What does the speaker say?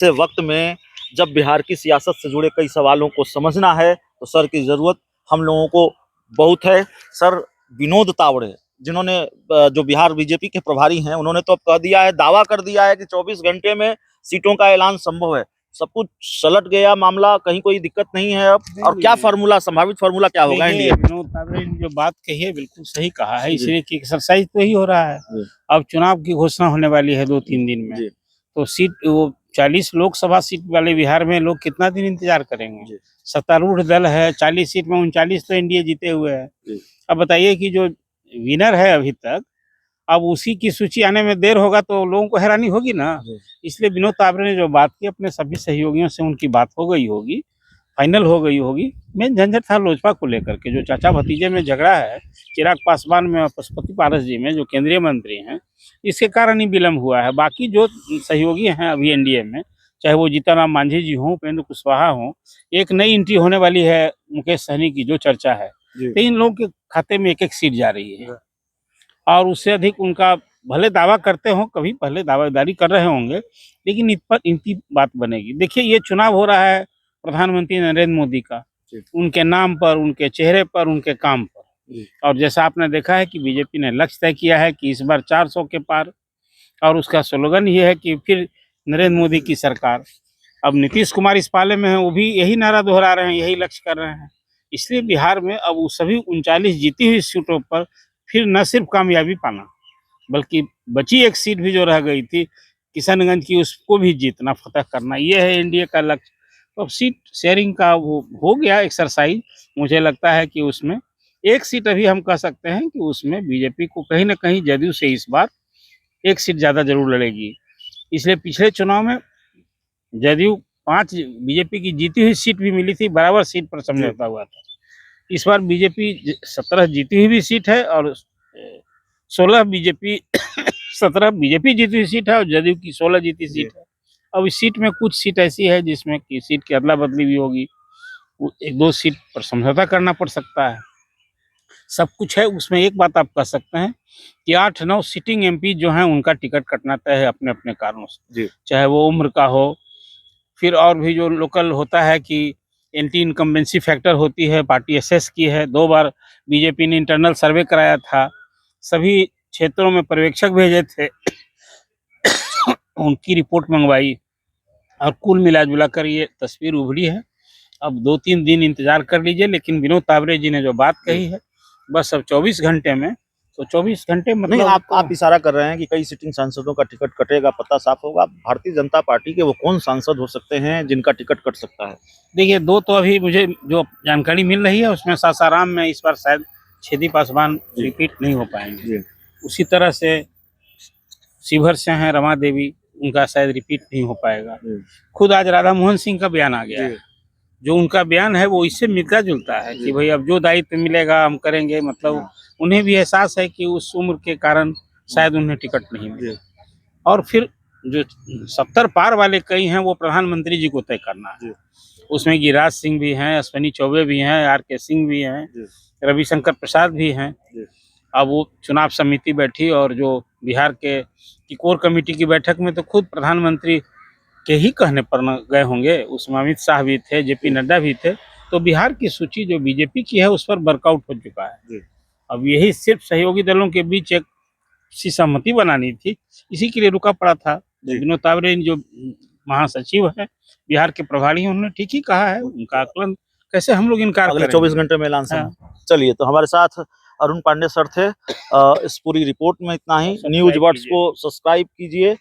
से वक्त में जब बिहार की सियासत से जुड़े कई सवालों को समझना है तो सर की जरूरत हम लोगों को बहुत है। सर, विनोद तावड़े जिन्होंने जो बिहार बीजेपी के प्रभारी हैं, उन्होंने तो अब कह दिया है, दावा कर दिया है कि 24 घंटे में सीटों का ऐलान संभव है। सब कुछ सलट गया मामला, कहीं कोई दिक्कत नहीं है अब। और क्या फार्मूला, संभावित फार्मूला क्या होगा एनडीए? विनोद तावड़े ने जो बात कही है बिल्कुल सही कहा है, इसलिए कि एक्सरसाइज तो ही हो रहा है। अब चुनाव की घोषणा होने वाली है 2-3 दिन में, तो सीट वो 40 लोकसभा सीट वाले बिहार में लोग कितना दिन इंतजार करेंगे? सत्तारूढ़ दल है, 40 सीट में 39 तो एनडीए जीते हुए है। अब बताइए कि जो विनर है अभी तक, अब उसी की सूची आने में देर होगा तो लोगों को हैरानी होगी ना। इसलिए विनोद तावड़े ने जो बात की, अपने सभी सहयोगियों से उनकी बात हो गई होगी, फाइनल हो गई होगी। मेन झंझट था लोजपा को लेकर के, जो चाचा भतीजे में झगड़ा है चिराग पासवान में और पशुपति पारस जी में, जो केंद्रीय मंत्री हैं, इसके कारण ही विलम्ब हुआ है। बाकी जो सहयोगी हैं अभी एनडीए में, चाहे वो जीतन राम मांझी जी हों, उपेंद्र कुशवाहा हों, एक नई एंट्री होने वाली है मुकेश सहनी की, जो चर्चा है, तो इन लोगों के खाते में एक सीट जा रही है। और उससे अधिक उनका भले दावा करते हो, कभी पहले दावेदारी कर रहे होंगे, लेकिन इन पर इनकी बात बनेगी। देखिए, ये चुनाव हो रहा है प्रधानमंत्री नरेंद्र मोदी का, उनके नाम पर, उनके चेहरे पर, उनके काम पर। और जैसा आपने देखा है कि बीजेपी ने लक्ष्य तय किया है कि इस बार 400 के पार, और उसका स्लोगन ये है कि फिर नरेंद्र मोदी की सरकार। अब नीतीश कुमार इस पाले में है, वो भी यही नारा दोहरा रहे हैं, यही लक्ष्य कर रहे हैं। इसलिए बिहार में अब वो सभी 39 जीती हुई सीटों पर फिर न सिर्फ कामयाबी पाना, बल्कि बची एक सीट भी जो रह गई थी किशनगंज की, उसको भी जीतना, फतह करना, ये है एनडीए का लक्ष्य। तो अब सीट शेयरिंग का वो हो गया एक्सरसाइज। मुझे लगता है कि उसमें एक सीट अभी हम कह सकते हैं कि उसमें बीजेपी को कहीं ना कहीं जदयू से इस बार एक सीट ज़्यादा जरूर लड़ेगी। इसलिए पिछले चुनाव में जदयू 5 बीजेपी की जीती हुई सीट भी मिली थी, बराबर सीट पर समझौता हुआ था। इस बार बीजेपी 17 जीती हुई भी सीट है और 16 बीजेपी 17 बीजेपी जीती हुई सीट है और जदयू की 16 जीती सीट है। अब इस सीट में कुछ सीट ऐसी है जिसमें कि सीट की अदला बदली भी होगी, 1-2 सीट पर समझौता करना पड़ सकता है। सब कुछ है उसमें। एक बात आप कह सकते हैं कि 8-9 सिटिंग एमपी जो हैं उनका टिकट कटना तय है अपने अपने कारणों से, चाहे वो उम्र का हो, फिर और भी जो लोकल होता है कि एंटी इनकम्बेंसी फैक्टर होती है, पार्टी एसएस की है। 2 बार बीजेपी ने इंटरनल सर्वे कराया था, सभी क्षेत्रों में पर्यवेक्षक भेजे थे उनकी रिपोर्ट मंगवाई, और कुल मिला जुला कर ये तस्वीर उभरी है। अब 2-3 दिन इंतजार कर लीजिए, लेकिन विनोद तावड़े जी ने जो बात कही है, बस अब 24 घंटे में, तो 24 घंटे मतलब नहीं, आप इशारा कर रहे हैं कि कई सिटिंग सांसदों का टिकट कटेगा, पता साफ होगा। भारतीय जनता पार्टी के वो कौन सांसद हो सकते हैं जिनका टिकट कट सकता है? देखिए, 2 तो अभी मुझे जो जानकारी मिल रही है उसमें सासाराम में इस बार शायद छेदी पासवान रिपीट नहीं हो पाएंगे। उसी तरह से शिवहर से हैं रमा देवी, उनका शायद रिपीट नहीं हो पाएगा। खुद आज राधा मोहन सिंह का बयान आ गया है, जो उनका बयान है वो इससे मिलता जुलता है कि भाई अब जो दायित्व मिलेगा हम करेंगे। मतलब उन्हें भी एहसास है कि उस उम्र के कारण शायद उन्हें टिकट नहीं मिले। और फिर जो 70 पार वाले कई हैं वो प्रधानमंत्री जी को तय करना है। उसमें गिरिराज सिंह भी हैं, अश्विनी चौबे भी हैं, आर.के. सिंह भी हैं, रविशंकर प्रसाद भी हैं। अब वो चुनाव समिति बैठी और जो बिहार के की कोर कमेटी की बैठक में तो खुद प्रधानमंत्री के ही कहने पर न गए होंगे। उसमें अमित शाह भी थे, जेपी नड्डा भी थे। तो बिहार की सूची जो बीजेपी की है उस पर वर्कआउट हो चुका है। अब यही सिर्फ सहयोगी दलों के बीच एक सी सहमति बनानी थी, इसी के लिए रुका पड़ा था। विनोद तावड़े जो महासचिव है, बिहार के प्रभारी हैं, उन्होंने ठीक ही कहा है। उनका आकलन कैसे हम लोग इनकार करें? 24 घंटे में ऐलान चलिए, तो हमारे साथ अरुण पांडे सर थे। इस पूरी रिपोर्ट में इतना ही। न्यूज वर्ड्स को सब्सक्राइब कीजिए।